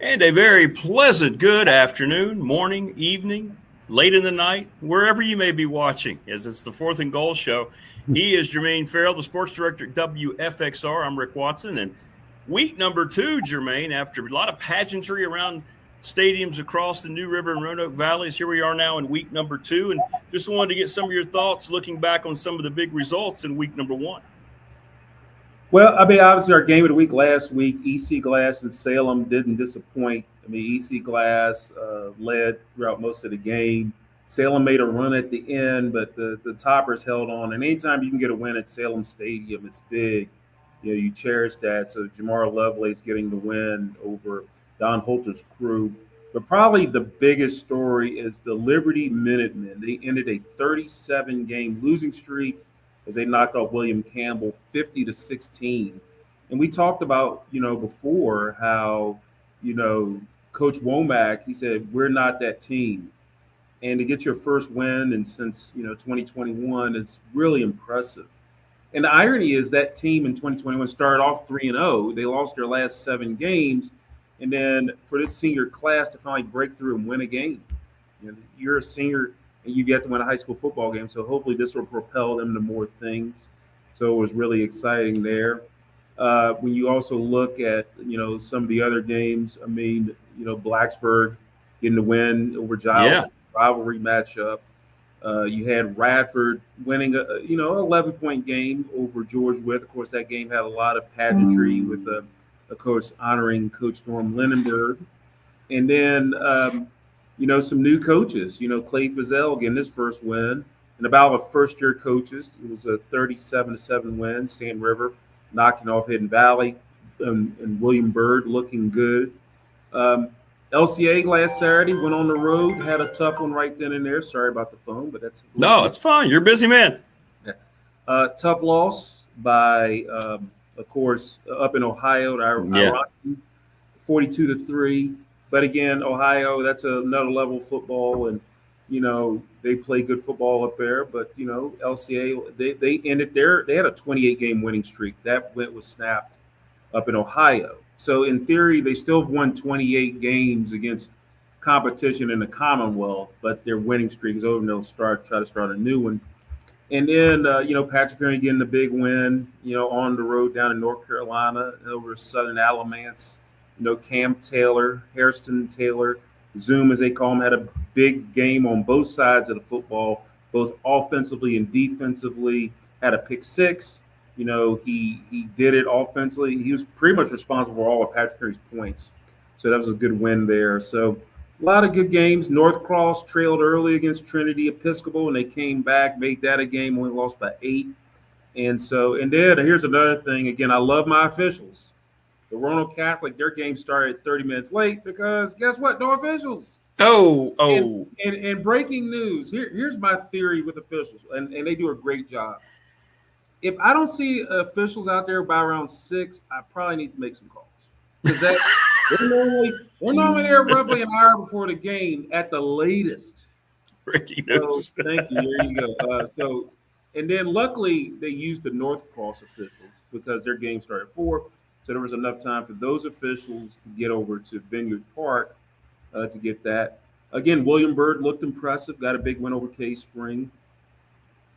And a very pleasant good afternoon, morning, evening, late in the night, wherever you may be watching, as it's the Fourth and Goal Show. He is Jermaine Farrell, the sports director at WFXR. I'm Rick Watson. And week number 2, Jermaine, after a lot of pageantry around stadiums across the New River and Roanoke Valleys, here we are now in week number 2. And just wanted to get some of your thoughts looking back on some of the big results in week number 1. Well, I mean, obviously, our game of the week last week, EC Glass and Salem didn't disappoint. I mean, EC Glass led throughout most of the game. Salem made a run at the end, but the Toppers held on. And anytime you can get a win at Salem Stadium, it's big. You know, you cherish that. So Jamar Lovelace getting the win over Don Holter's crew. But probably the biggest story is the Liberty Minutemen. They ended a 37-game losing streak as they knocked off William Campbell 50-16. And we talked about, before how, Coach Womack, he said, we're not that team. And to get your first win and since, 2021 is really impressive. And the irony is that team in 2021 started off 3-0. They lost their last 7 games. And then for this senior class to finally break through and win a game, you're a senior and you've yet to win a high school football game. So hopefully this will propel them to more things. So it was really exciting there. When you also look at, some of the other games, I mean, Blacksburg getting the win over Giles, rivalry matchup. You had Radford winning a 11-point game over George Wythe. Of course, that game had a lot of pageantry with, of course, honoring Coach Norm Lindenberg. And then, some new coaches, Clay Fizel getting his first win. And about of first-year coaches, it was a 37-7 win. Stan River knocking off Hidden Valley and William Byrd looking good. LCA last Saturday went on the road, had a tough one right then and there. Sorry about the phone, but that's no, it's fine. You're a busy man. Yeah. Tough loss by, of course, up in Ohio to Iraqi, 42-3. But again, Ohio, that's another level of football, and they play good football up there. But LCA, they ended they had a 28-game winning streak that was snapped up in Ohio. So in theory, they still have won 28 games against competition in the Commonwealth, but their winning streak is over, and they'll try to start a new one. And then Patrick Henry getting the big win, on the road down in North Carolina over Southern Alamance. Cam Taylor, Hairston Taylor, Zoom as they call him, had a big game on both sides of the football, both offensively and defensively. Had a pick six. He did it offensively. He was pretty much responsible for all of Patrick Henry's points. So that was a good win there. So a lot of good games. North Cross trailed early against Trinity Episcopal, and they came back, made that a game, only lost by 8. And then here's another thing. Again, I love my officials. The Roanoke Catholic, their game started 30 minutes late because guess what? No officials. Oh. And breaking news. Here's my theory with officials, and they do a great job. If I don't see officials out there by around 6, I probably need to make some calls. Because they're normally there roughly an hour before the game at the latest. Breaking news. So, thank you. There you go. And then luckily they used the North Cross officials because their game started at 4. So there was enough time for those officials to get over to Vineyard Park to get that. Again, William Byrd looked impressive, got a big win over K-Spring.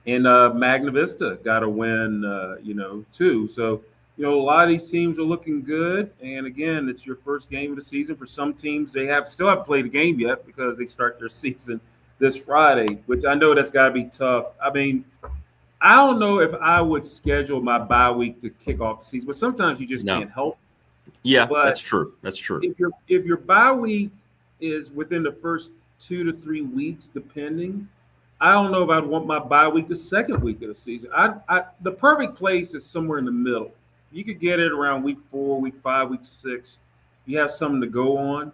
And Magna Vista got a win, too. So, a lot of these teams are looking good. And, again, it's your first game of the season. For some teams, they still haven't played a game yet because they start their season this Friday, which I know that's got to be tough. I mean, I don't know if I would schedule my bye week to kick off the season, but sometimes you just can't help. Yeah, but that's true. That's true. If your bye week is within the first 2 to 3 weeks, depending, I don't know if I'd want my bye week the second week of the season. The perfect place is somewhere in the middle. You could get it around week 4, week 5, week 6. You have something to go on.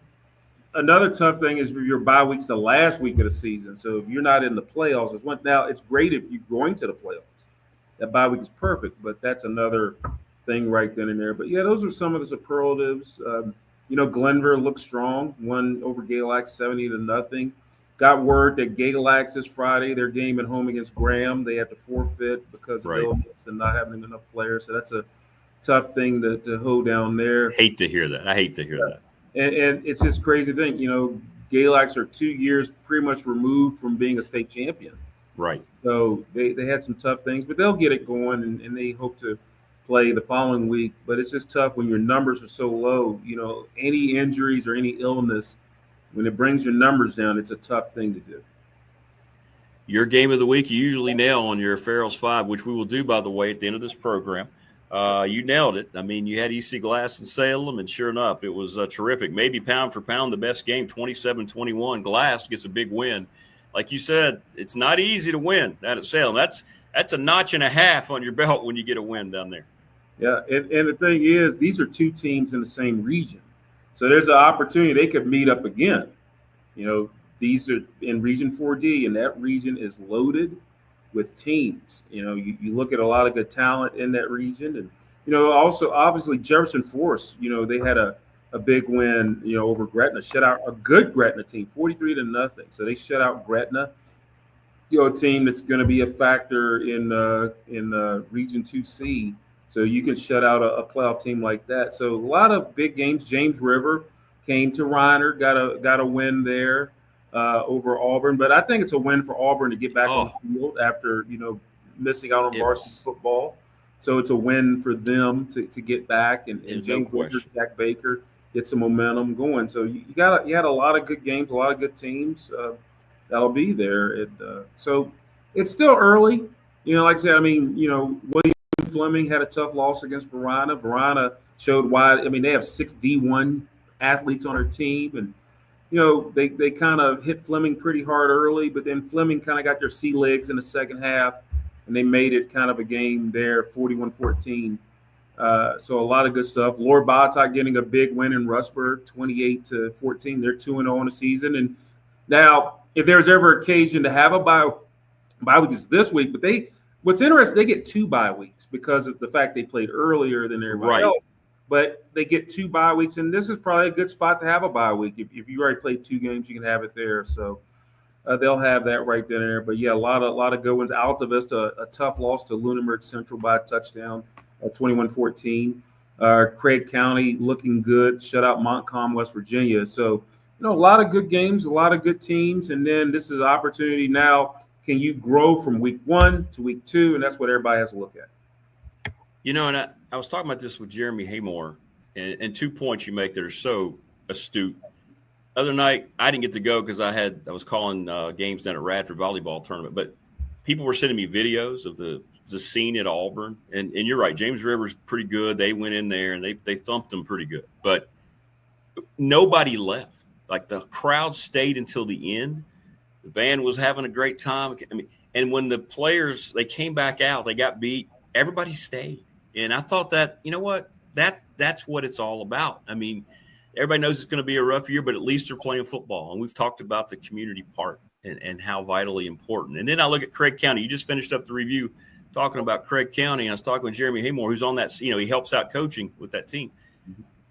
Another tough thing is your bye week's the last week of the season. So if you're not in the playoffs, now it's great if you're going to the playoffs. That bye week is perfect, but that's another thing right then and there. But yeah, those are some of the superlatives. Glenver looked strong, won over Galax 70-0. Got word that Galax this Friday, their game at home against Graham, they had to forfeit because of illness and not having enough players. So that's a tough thing to hold down there. I hate to hear that. and it's this crazy thing. Galax are 2 years pretty much removed from being a state champion. Right. So they had some tough things, but they'll get it going, and they hope to play the following week. But it's just tough when your numbers are so low. Any injuries or any illness, when it brings your numbers down, it's a tough thing to do. Your game of the week, you usually nail on your Farrell's 5, which we will do, by the way, at the end of this program. You nailed it. I mean, you had EC Glass and Salem, and sure enough, it was terrific. Maybe pound for pound the best game, 27-21. Glass gets a big win. Like you said, it's not easy to win down at Salem. That's a notch and a half on your belt when you get a win down there. Yeah, and the thing is, these are two teams in the same region. So there's an opportunity they could meet up again. These are in Region 4D, and that region is loaded with teams. You look at a lot of good talent in that region. And, also, obviously, Jefferson Forest, they had a big win, over Gretna, shut out a good Gretna team, 43-0. So they shut out Gretna, a team that's going to be a factor in Region 2C. So you can shut out a playoff team like that. So a lot of big games. James River came to Reiner, got a win there over Auburn. But I think it's a win for Auburn to get back on the field after missing out on varsity football. So it's a win for them to get back and James River, Jack Baker get some momentum going. So you had a lot of good games, a lot of good teams that'll be there. So it's still early. Like I said, William Fleming had a tough loss against Varina. Varina showed why. They have 6 D1 athletes on their team, and they kind of hit Fleming pretty hard early, but then Fleming kind of got their sea legs in the second half, and they made it kind of a game there, 41-14. So a lot of good stuff. Lord Bottock getting a big win in Rustburg, 28-14. They're 2-0 on the season, and now if there's ever occasion to have a bye week is this week, but what's interesting, they get 2 bye weeks because of the fact they played earlier than everybody else. But they get 2 bye weeks, and this is probably a good spot to have a bye week. If you already played 2 games, you can have it there. So they'll have that right there. But yeah, a lot of good ones. Alta Vista, a tough loss to Lunenburg Central by a touchdown, 21-14. Craig County looking good, shut out Montcalm, West Virginia. So a lot of good games, a lot of good teams, and then this is an opportunity now. Can you grow from week 1 to week 2? And that's what everybody has to look at. And I was talking about this with Jeremy Haymore, and 2 points you make that are so astute. Other night, I didn't get to go because I was calling games down at Radford volleyball tournament, but people were sending me videos of the scene at Auburn. And you're right, James River's pretty good. They went in there and they thumped them pretty good. But nobody left. Like, the crowd stayed until the end. The band was having a great time. And when the players, they came back out, they got beat, everybody stayed. And I thought that, that's what it's all about. Everybody knows it's going to be a rough year, but at least they're playing football. And we've talked about the community part and how vitally important. And then I look at Craig County. You just finished up the review talking about Craig County, and I was talking with Jeremy Haymore, who's on that, he helps out coaching with that team.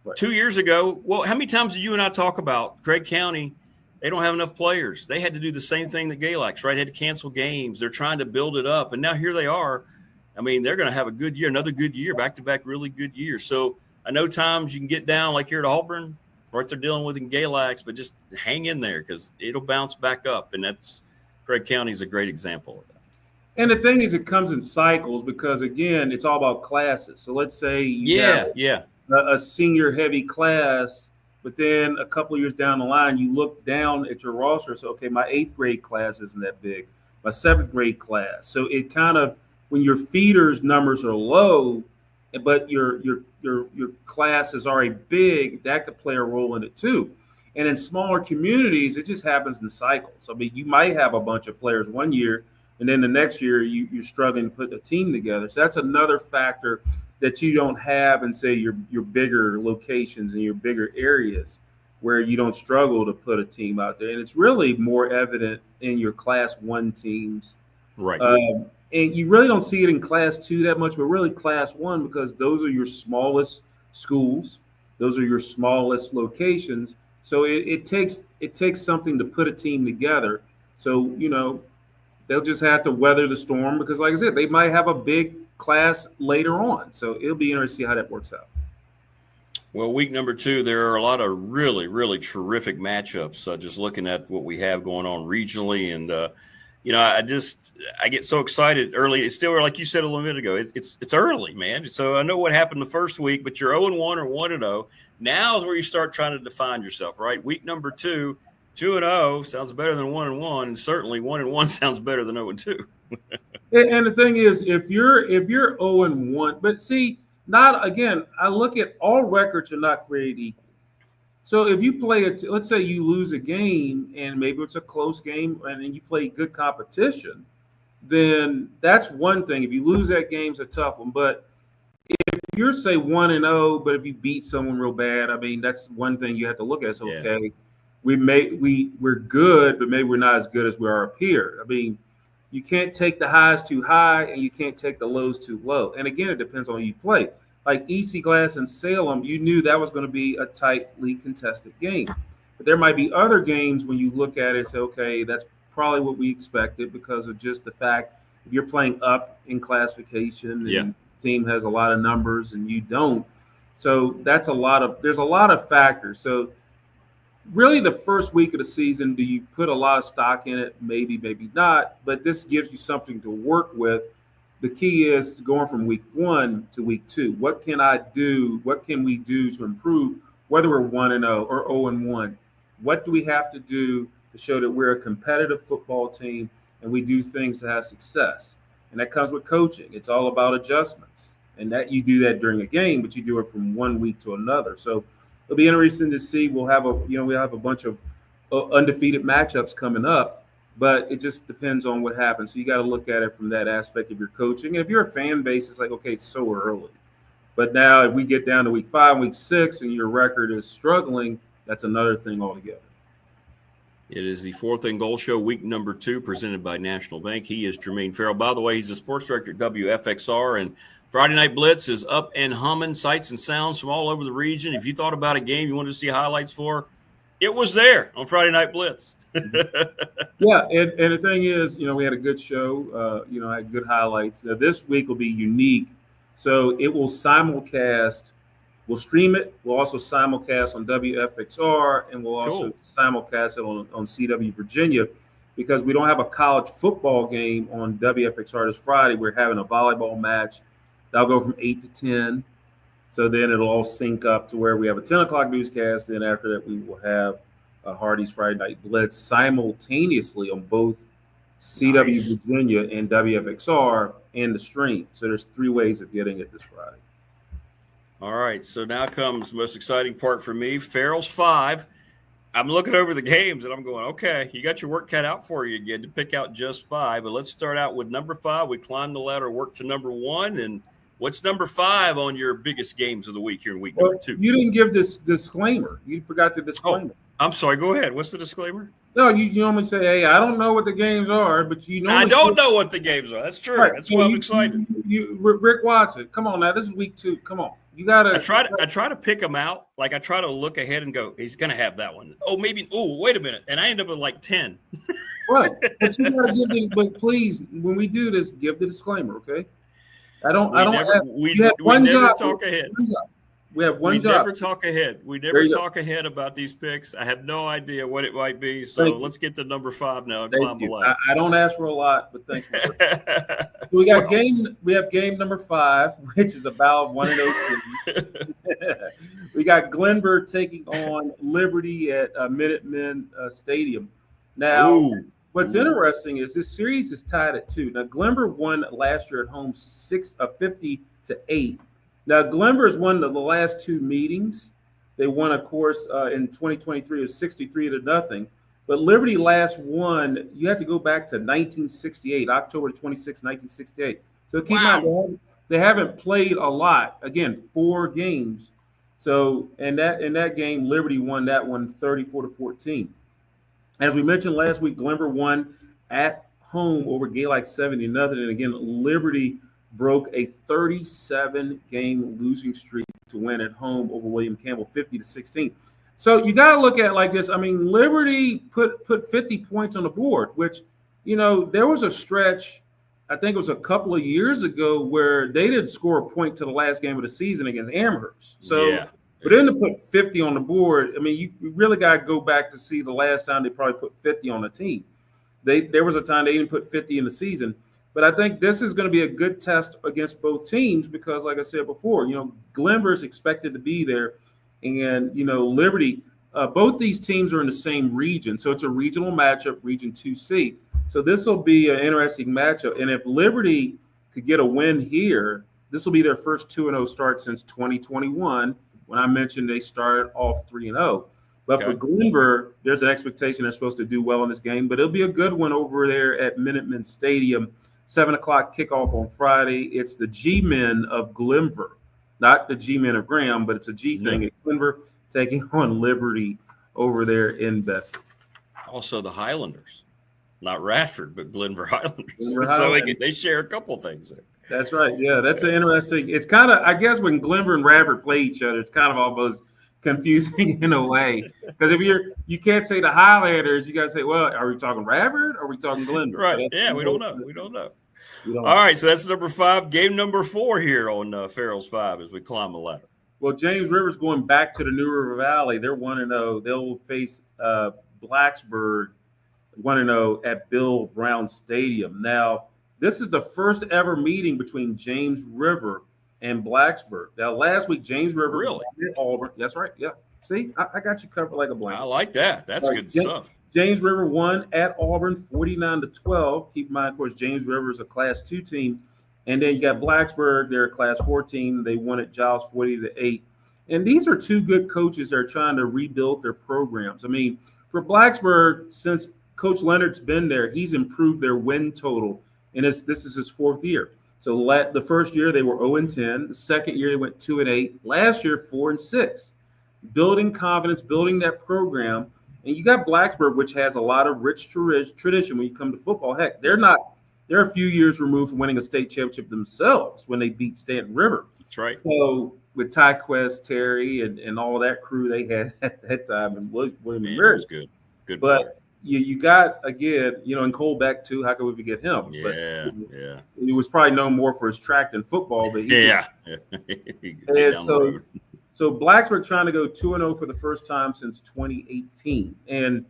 Right. 2 years ago, how many times did you and I talk about Craig County? They don't have enough players. They had to do the same thing that Galax, right? They had to cancel games. They're trying to build it up. And now here they are. They're going to have a good year, another good year, back-to-back really good years. So I know times you can get down like here at Auburn, what they're dealing with in Galax, but just hang in there because it'll bounce back up. And that's Craig County is a great example of that. And the thing is, it comes in cycles because, again, it's all about classes. So let's say you have a senior-heavy class, but then a couple of years down the line, you look down at your roster. So, okay, my 8th grade class isn't that big. My 7th grade class. So it kind of, when your feeders numbers are low, but your class is already big, that could play a role in it too. And in smaller communities, it just happens in cycles. You might have a bunch of players one year, and then the next year you're struggling to put a team together. So that's another factor that you don't have in, say, your bigger locations and your bigger areas where you don't struggle to put a team out there. And it's really more evident in your Class 1 teams. Right. And you really don't see it in Class 2 that much, but really Class 1, because those are your smallest schools. Those are your smallest locations. So it takes something to put a team together. So, they'll just have to weather the storm because, like I said, they might have a big class later on. So it'll be interesting to see how that works out. Well, week number 2, there are a lot of really, really terrific matchups. Just looking at what we have going on regionally, and I get so excited early. It's still like you said a little bit ago. It's early, man. So I know what happened the first week, but you're 0-1 or 1-0. Now is where you start trying to define yourself, right? Week number 2, 2-0 sounds better than 1-1, and certainly 1-1 sounds better than 0-2. And the thing is, if you're 0-1, but see, not again, I look at all records are not created equal. So if you play it, let's say you lose a game and maybe it's a close game and then you play good competition, then that's one thing. If you lose that game, it's a tough one. But if you're say 1-0, but if you beat someone real bad, I mean that's one thing you have to look at. So okay, we're good, but maybe we're not as good as we are up here. I mean, you can't take the highs too high and you can't take the lows too low. And again, it depends on who you play. Like EC Glass and Salem, you knew that was going to be a tightly contested game. But there might be other games when you look at it and say, okay, that's probably what we expected because of just the fact if you're playing up in classification and the team has a lot of numbers and you don't. So there's a lot of factors. So really the first week of the season, do you put a lot of stock in it? Maybe, maybe not. But this gives you something to work with. The key is going from week 1 to week 2. What can I do? What can we do to improve, whether we're 1-0 or 0-1? What do we have to do to show that we're a competitive football team and we do things to have success? And that comes with coaching. It's all about adjustments. And that you do that during a game, but you do it from one week to another. So it'll be interesting to see. We'll have a bunch of undefeated matchups coming up. But it just depends on what happens. So you got to look at it from that aspect of your coaching. And if you're a fan base, it's like, okay, it's so early. But now if we get down to week 5, week 6, and your record is struggling, that's another thing altogether. It is the Fourth and Goal Show, week number 2, presented by National Bank. He is Jermaine Farrell. By the way, he's the sports director at WFXR, and Friday Night Blitz is up and humming, sights and sounds from all over the region. If you thought about a game you wanted to see highlights for, it was there on Friday Night Blitz. Yeah, and the thing is, we had a good show. Had good highlights. This week will be unique. So it will simulcast. We'll stream it. We'll also simulcast on WFXR, and we'll also simulcast it on CW Virginia because we don't have a college football game on WFXR this Friday. We're having a volleyball match. That'll go from 8 to 10. So then it'll all sync up to where we have a 10 o'clock newscast. And after that, we will have Hardy's Friday Night Blitz simultaneously on both CW Virginia and WFXR and the stream. So there's 3 ways of getting it this Friday. All right. So now comes the most exciting part for me. Farrell's 5. I'm looking over the games and I'm going, okay, you got your work cut out for you again to pick out just 5. But let's start out with number 5. We climb the ladder, work to number 1. And what's number 5 on your biggest games of the week here in week number 2? You didn't give this disclaimer. You forgot the disclaimer. Oh, I'm sorry. Go ahead. What's the disclaimer? No, you normally say, hey, I don't know what the games are, but I don't know what the games are. That's true. Right. That's why I'm excited. Rick Watson, come on now. This is week 2. Come on. You gotta. I try to pick them out. Like I try to look ahead and go, he's gonna have that one. Oh, maybe. Oh, wait a minute, and I end up with like 10. Right, but you gotta give this. But please, when we do this, give the disclaimer, okay? We never talk ahead. We have one job. We never talk ahead. We never talk ahead about these picks. I have no idea what it might be. So let's get to number 5 now and climb the ladder. I don't ask for a lot, but thank you. We got We have game number 5, which is about 1-0. We got Glenver taking on Liberty at Minutemen Stadium. Now, what's interesting is this series is tied at 2. Now, Glenver won last year at home 50-8. Now, Glenver's won the last 2 meetings. They won, of course, in 2023 of 63-0. But Liberty last won, you have to go back to 1968, October 26, 1968. So keep in mind, they haven't played a lot. Again, 4 games. So in that game, Liberty won that one 34-14. As we mentioned last week, Glenver won at home over Gaylord 70-0. And again, Liberty broke a 37-game losing streak to win at home over William Campbell 50-16. So you got to look at it like this. I mean, Liberty put 50 points on the board, which, there was a stretch, I think it was a couple of years ago, where they didn't score a point to the last game of the season against Amherst. So But then to put 50 on the board, I mean, you really got to go back to see the last time they probably put 50 on a team. There was a time they didn't put 50 in the season. But I think this is going to be a good test against both teams because, like I said before, Glenver is expected to be there. And, Liberty, both these teams are in the same region. So it's a regional matchup, Region 2C. So this will be an interesting matchup. And if Liberty could get a win here, this will be their first 2-0 start since 2021, when I mentioned they started off 3-0. But for Glenver, there's an expectation they're supposed to do well in this game. But it'll be a good one over there at Minutemen Stadium. 7 o'clock kickoff on Friday. It's the G-Men of Glenver, not the G-Men of Graham, but it's a G thing at Glenver taking on Liberty over there in Bedford. Also the Highlanders, not Radford, but Glenver Highlanders. Glenver so Highlanders. They share a couple things there. That's right. Yeah, that's an interesting. It's kind of, I guess, when Glenver and Radford play each other, it's kind of almost confusing in a way because if you can't say the Highlanders, you got to say, well, are we talking Radford or are we talking Glenver? Right. Yeah, we don't know. All right, so that's number 5. Game number 4 here on Farrell's 5 as we climb the ladder. Well, James River's going back to the New River Valley. They're 1-0. They'll face Blacksburg 1-0 at Bill Brown Stadium. Now, this is the first ever meeting between James River and Blacksburg. Now, last week, James River really at Auburn. That's right. Yeah. See, I got you covered like a blanket. I like that. That's good stuff. James River won at Auburn 49-12. Keep in mind, of course, James River is a Class 2 team. And then you got Blacksburg, they're a Class 4 team. They won at Giles 40-8. And these are two good coaches that are trying to rebuild their programs. I mean, for Blacksburg, since Coach Leonard's been there, he's improved their win total. And this is his 4th year. So the first year they were 0-10. The second year they went 2-8. Last year, 4-6. Building confidence, building that program. And you got Blacksburg, which has a lot of rich tradition when you come to football. Heck, they're a few years removed from winning a state championship themselves when they beat Stanton River. That's right. So with Ty Quest, Terry, and all of that crew they had at that time, and William Man, Murray. was good. Good. But you got, again, and Colbeck too. How could we forget him? Yeah, but he was probably known more for his track than football. But So Blacksburg trying to go 2-0 for the first time since 2018. And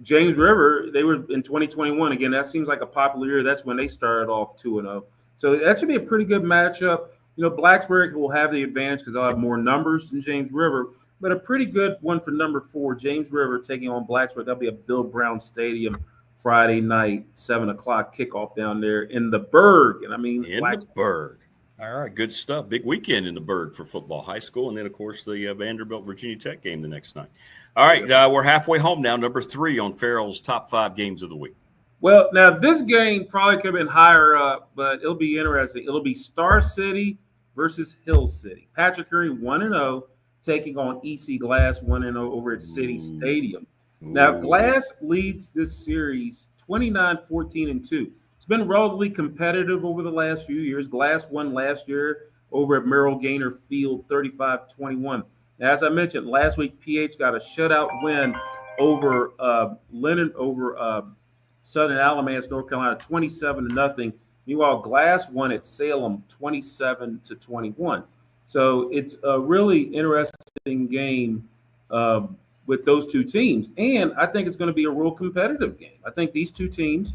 James River, they were in 2021. Again, that seems like a popular year. That's when they started off 2-0. So that should be a pretty good matchup. Blacksburg will have the advantage because they'll have more numbers than James River, but a pretty good one for number 4, James River taking on Blacksburg. That'll be at Bill Brown Stadium Friday night, 7 o'clock kickoff down there in the Berg. And I mean, in the Berg. All right, good stuff. Big weekend in the Berg for football, high school, and then, of course, the Vanderbilt Virginia Tech game the next night. All right, we're halfway home now, number 3 on Farrell's top 5 games of the week. Well, now this game probably could have been higher up, but it'll be interesting. It'll be Star City versus Hill City. Patrick Henry 1-0, taking on EC Glass 1-0 over at City Stadium. Now, Glass leads this series 29-14-2. It's been relatively competitive over the last few years. Glass won last year over at Merrill Gaynor Field 35-21. Now, as I mentioned, last week PH got a shutout win over Southern Alamance, North Carolina, 27-0. Meanwhile, Glass won at Salem 27-21. So it's a really interesting game with those two teams. And I think it's going to be a real competitive game. I think these two teams,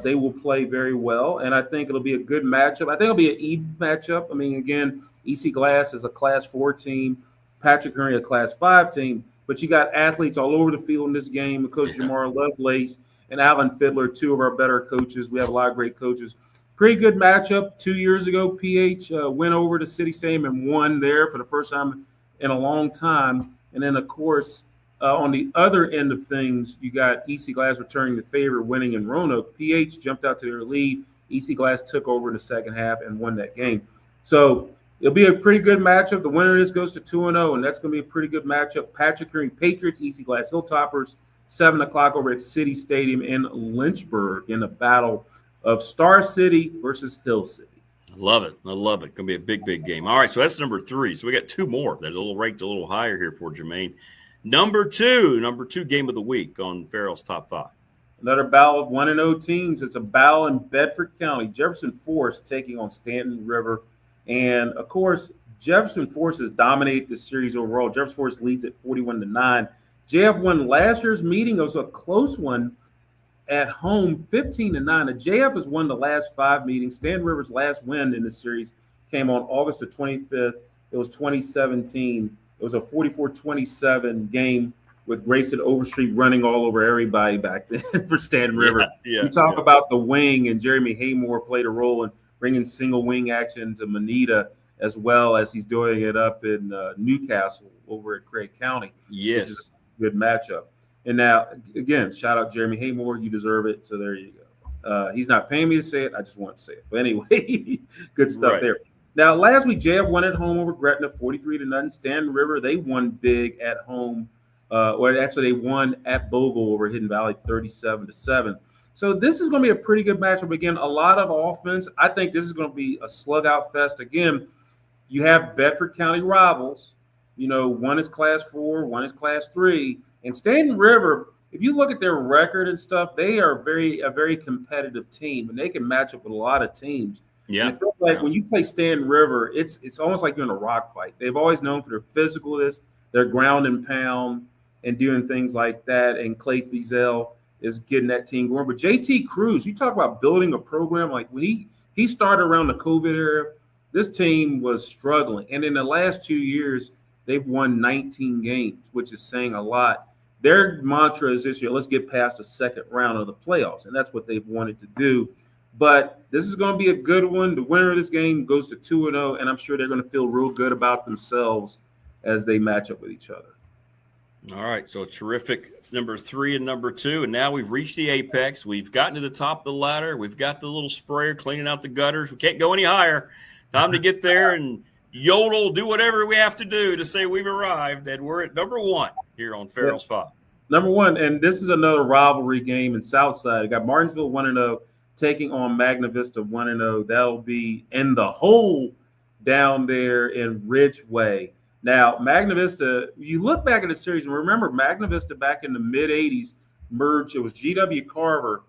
they will play very well. And I think it'll be a good matchup. I think it'll be an even matchup. I mean, again, EC Glass is a Class 4 team. Patrick Henry, a Class 5 team. But you got athletes all over the field in this game. Coach Jamar Lovelace and Alan Fiddler, 2 of our better coaches. We have a lot of great coaches. Pretty good matchup. 2 years ago, PH went over to City Stadium and won there for the first time in a long time. And then, of course, on the other end of things, you got EC Glass returning the favor, winning in Roanoke. PH jumped out to their lead. EC Glass took over in the second half and won that game. So it'll be a pretty good matchup. The winner of this goes to 2-0, and that's going to be a pretty good matchup. Patrick Henry Patriots, EC Glass Hilltoppers, 7 o'clock over at City Stadium in Lynchburg in a battle of Star City versus Hill City. I love it. Going to be a big, big game. All right, so that's number 3. So we got 2 more that are ranked a little higher here for Jermaine. Number two game of the week on Farrell's top 5. Another battle of 1-0 teams. It's a battle in Bedford County. Jefferson Forest taking on Stanton River. And, of course, Jefferson Forest has dominated the series overall. Jefferson Forest leads at 41-9. JF won last year's meeting. It was a close one at home, 15-9. The JF has won the last 5 meetings. Stan Rivers' last win in this series came on August the 25th. It was 2017. It was a 44-27 game with Grayson Overstreet running all over everybody back then for Stan River. You talk about the wing, and Jeremy Haymore played a role in bringing single wing action to Manita, as well as he's doing it up in Newcastle over at Craig County. Yes. Which is a good matchup. And now, again, shout out Jeremy Haymore. You deserve it. So there you go. He's not paying me to say it. I just want to say it. But anyway, good stuff there. Now, last week, JF won at home over Gretna, 43-0. Stan River, they won big at home. Or actually, they won at Bogle over Hidden Valley, 37-7. So this is going to be a pretty good matchup. Again, a lot of offense. I think this is going to be a slug-out fest. Again, you have Bedford County rivals. You know, one is Class 4, one is Class 3. And Stanton River, if you look at their record and stuff, they are a very competitive team, and they can match up with a lot of teams. Yeah, and I feel like when you play Stanton River, it's almost like you're in a rock fight. They've always known for their physicalness, their ground and pound, and doing things like that. And Clay Fizel is getting that team going. But JT Cruz, you talk about building a program. Like when he started around the COVID era, this team was struggling. And in the last 2 years, they've won 19 games, which is saying a lot. Their mantra is this year, let's get past the second round of the playoffs. And that's what they've wanted to do. But this is going to be a good one. The winner of this game goes to 2-0, and I'm sure they're going to feel real good about themselves as they match up with each other. All right, so terrific number 3 and number 2, and now we've reached the apex. We've gotten to the top of the ladder. We've got the little sprayer cleaning out the gutters. We can't go any higher. Time to get there and yodel, do whatever we have to do to say we've arrived, and we're at number 1 here on Farrell's 5. Number 1, and this is another rivalry game in Southside. We got Martinsville 1-0 taking on Magna Vista 1-0. That'll be in the hole down there in Ridgeway. Now, Magna Vista, you look back at the series and remember Magna Vista back in the mid-'80s merged. It was G.W. Carver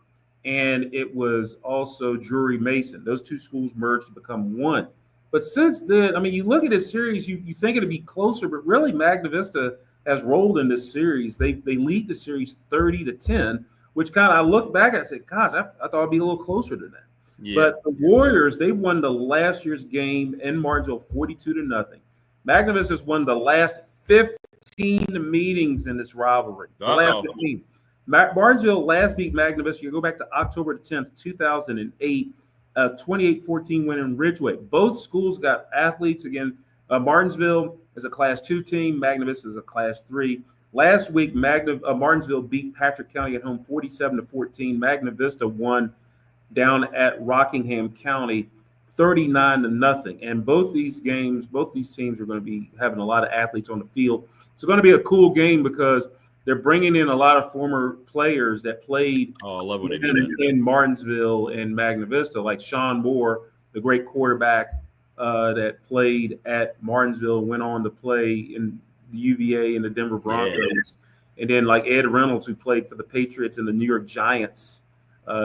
and it was also Drury Mason. Those two schools merged to become one. But since then, I mean, you look at this series, you think it'd be closer, but really Magna Vista has rolled in this series. They lead the series 30-10, which kind of I look back and I said, gosh, I thought it'd be a little closer than that. Yeah. But the Warriors, they won the last year's game in Martinsville 42-0. Magna Vista has won the last 15 meetings in this rivalry. The last 15. Martinsville last beat Magna Vista. You go back to October 10th, 2008, 28-14 win in Ridgeway. Both schools got athletes. Again, Martinsville is a Class 2 team. Magna Vista is a Class 3. Last week, Martinsville beat Patrick County at home 47-14. Magna Vista won down at Rockingham County 39-0. And both these teams are going to be having a lot of athletes on the field. It's going to be a cool game because they're bringing in a lot of former players that played in Martinsville and Magna Vista, like Sean Moore, the great quarterback that played at Martinsville, went on to play in the UVA and the Denver Broncos. Yeah. And then like Ed Reynolds, who played for the Patriots and the New York Giants.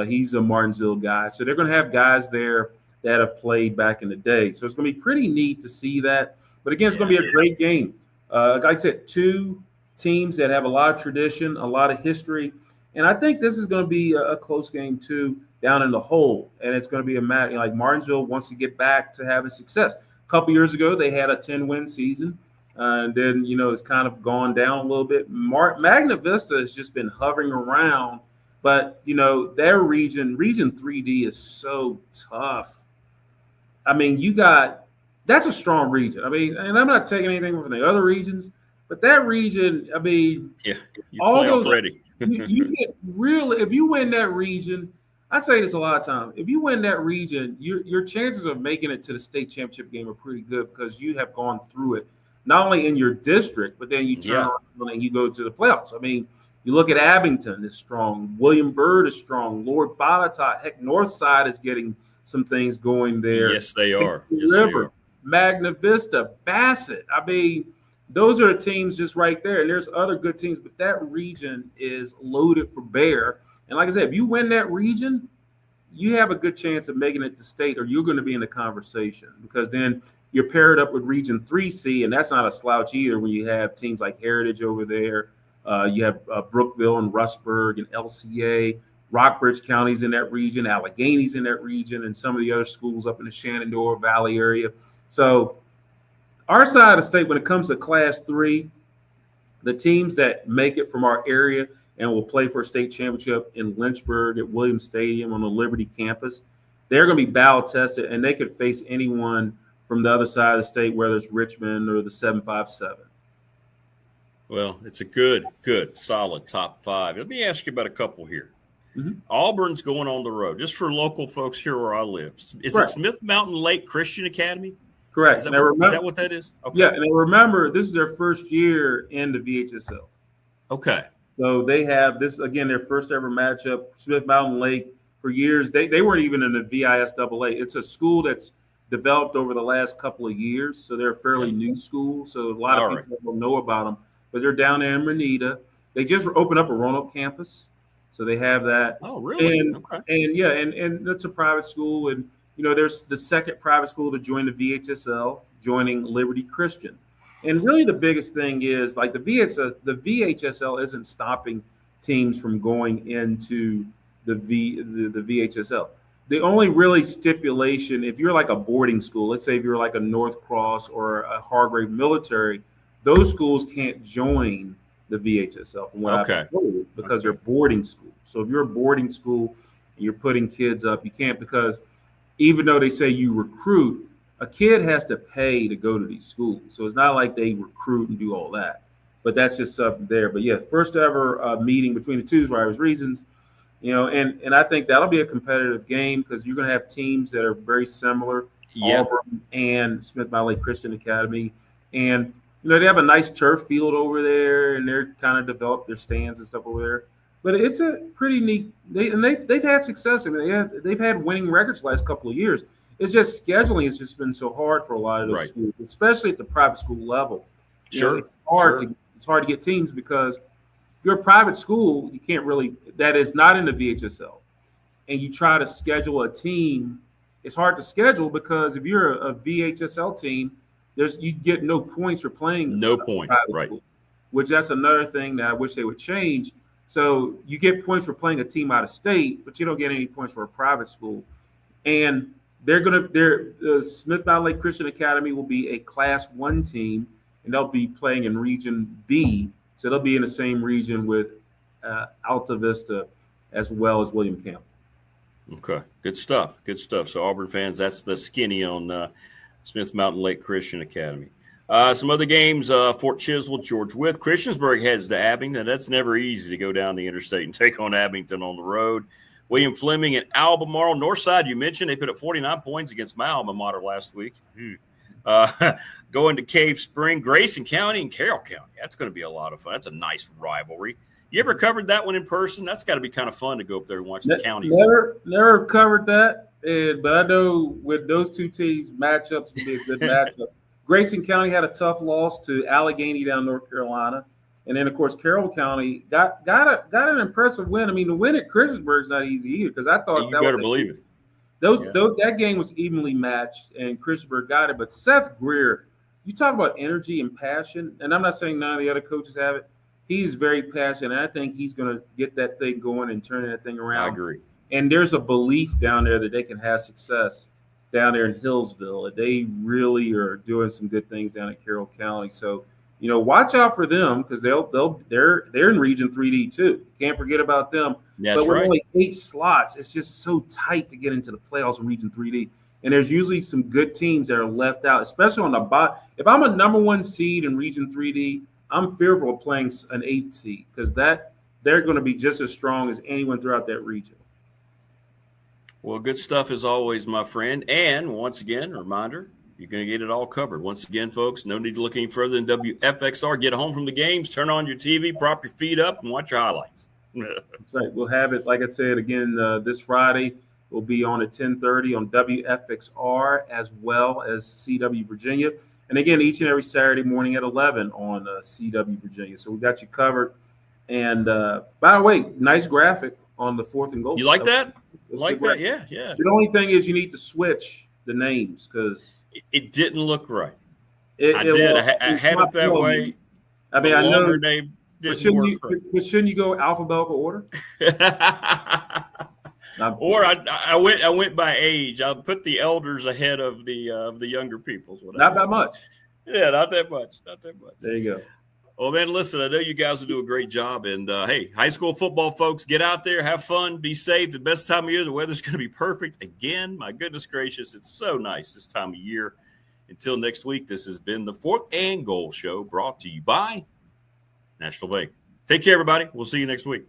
He's a Martinsville guy. So they're going to have guys there that have played back in the day. So it's going to be pretty neat to see that. But again, it's going to be a great game. Like I said, two teams that have a lot of tradition, a lot of history. And I think this is going to be a close game too down in the hole. And it's going to be a matter like Martinsville wants to get back to having success. A couple years ago, they had a 10-win season. And then, it's kind of gone down a little bit. Magna Vista has just been hovering around. But, their region 3D is so tough. I mean, that's a strong region. I mean, and I'm not taking anything from the other regions. But that region, I mean, all those you get really. If you win that region, I say this a lot of times. If you win that region, your chances of making it to the state championship game are pretty good because you have gone through it, not only in your district, but then you turn around and you go to the playoffs. I mean, you look at Abington is strong, William Byrd is strong, Lord Botetourt, heck, Northside is getting some things going there. Yes, they are. River, Magna Vista, Bassett. I mean. Those are the teams just right there. And there's other good teams, but that region is loaded for bear. And like I said, if you win that region, you have a good chance of making it to state or you're going to be in the conversation because then you're paired up with Region 3C, and that's not a slouch either when you have teams like Heritage over there. You have Brookville and Rustburg and LCA. Rockbridge County's in that region, Allegheny's in that region, and some of the other schools up in the Shenandoah Valley area. So our side of the state, when it comes to Class 3, the teams that make it from our area and will play for a state championship in Lynchburg at Williams Stadium on the Liberty campus, they're going to be battle tested, and they could face anyone from the other side of the state, whether it's Richmond or the 757. Well, it's a good, solid top 5. Let me ask you about a couple here. Mm-hmm. Auburn's going on the road, just for local folks here where I live. Is it Smith Mountain Lake Christian Academy? Correct. Is that what that is? Okay. Yeah, and remember, this is their first year in the VHSL. Okay. So they have this, again, their first ever matchup. Smith Mountain Lake, for years, they weren't even in the VISAA. It's a school that's developed over the last couple of years, so they're a fairly new school. So a lot of people don't know about them, but they're down there in Renita. They just opened up a Roanoke campus. So they have that. Oh, really? And that's a private school. And, there's the second private school to join the VHSL, joining Liberty Christian. And really the biggest thing is, like, the VHSL isn't stopping teams from going into the VHSL. The only really stipulation, if you're like a boarding school, let's say if you're like a North Cross or a Hargrave Military, those schools can't join the VHSL from what I've been told, because they're boarding schools. So if you're a boarding school and you're putting kids up, you can't, because even though they say you recruit, a kid has to pay to go to these schools. So it's not like they recruit and do all that. But that's just something there. But yeah, first ever meeting between the two drivers' reasons, and I think that'll be a competitive game, because you're going to have teams that are very similar, Auburn and Smith Mountain Lake Christian Academy. And they have a nice turf field over there, and they're kind of developed their stands and stuff over there. But it's a pretty neat. They've had success. I mean, they've had winning records the last couple of years. It's just scheduling has just been so hard for a lot of those schools, especially at the private school level. It's hard to get teams, because if you're a private school, you can't really. That is not in the VHSL, and you try to schedule a team. It's hard to schedule, because if you're a VHSL team, you get no points for playing. No points, right? School, which that's another thing that I wish they would change. So you get points for playing a team out of state, but you don't get any points for a private school. And the Smith Mountain Lake Christian Academy will be a Class 1 team, and they'll be playing in Region B. So they'll be in the same region with Alta Vista as well as William Campbell. Okay, good stuff. So Auburn fans, that's the skinny on Smith Mountain Lake Christian Academy. Some other games, Fort Chiswell, George Wythe. Christiansburg heads to Abington. That's never easy to go down the interstate and take on Abington on the road. William Fleming and Albemarle. Northside, you mentioned, they put up 49 points against my alma mater last week. Going to Cave Spring, Grayson County and Carroll County. That's going to be a lot of fun. That's a nice rivalry. You ever covered that one in person? That's got to be kind of fun to go up there and watch the counties. Never covered that, but I know with those two teams, matchups can be a good matchup. Grayson County had a tough loss to Allegheny down North Carolina. And then, of course, Carroll County got an impressive win. I mean, the win at Christiansburg is not easy either, because I thought you better believe it. That game was evenly matched, and Christiansburg got it. But Seth Greer, you talk about energy and passion, and I'm not saying none of the other coaches have it. He's very passionate, and I think he's going to get that thing going and turn that thing around. I agree. And there's a belief down there that they can have success down there in Hillsville. They really are doing some good things down at Carroll County. So, watch out for them, because they're in Region 3D too. Can't forget about them. That's but with right. only 8 slots, it's just so tight to get into the playoffs in Region 3D. And there's usually some good teams that are left out, especially on the bottom. If I'm a number 1 seed in Region 3D, I'm fearful of playing an 8 seed, because they're going to be just as strong as anyone throughout that region. Well, good stuff as always, my friend. And once again, a reminder, you're going to get it all covered. Once again, folks, no need to look any further than WFXR. Get home from the games, turn on your TV, prop your feet up, and watch your highlights. That's right. We'll have it, like I said, again, this Friday. We'll be on at 10:30 on WFXR, as well as CW Virginia. And again, each and every Saturday morning at 11 on CW Virginia. So we got you covered. And by the way, nice graphic on the 4th and goal. You like that? Like that? Yeah. The only thing is you need to switch the names, because It didn't look right. It, I it did. was I had not it that flowing. way. I The mean, I know, longer they didn't work right. but shouldn't you go alphabetical order? Not, Or I went by age. I put the elders ahead of the younger peoples. not that much. Yeah, not that much. Not that much. There you go. Well, man, listen, I know you guys will do a great job. And hey, high school football folks, get out there, have fun, be safe. The best time of year, the weather's going to be perfect. Again, my goodness gracious, it's so nice this time of year. Until next week, this has been the Fourth and Goal Show, brought to you by National Bank. Take care, everybody. We'll see you next week.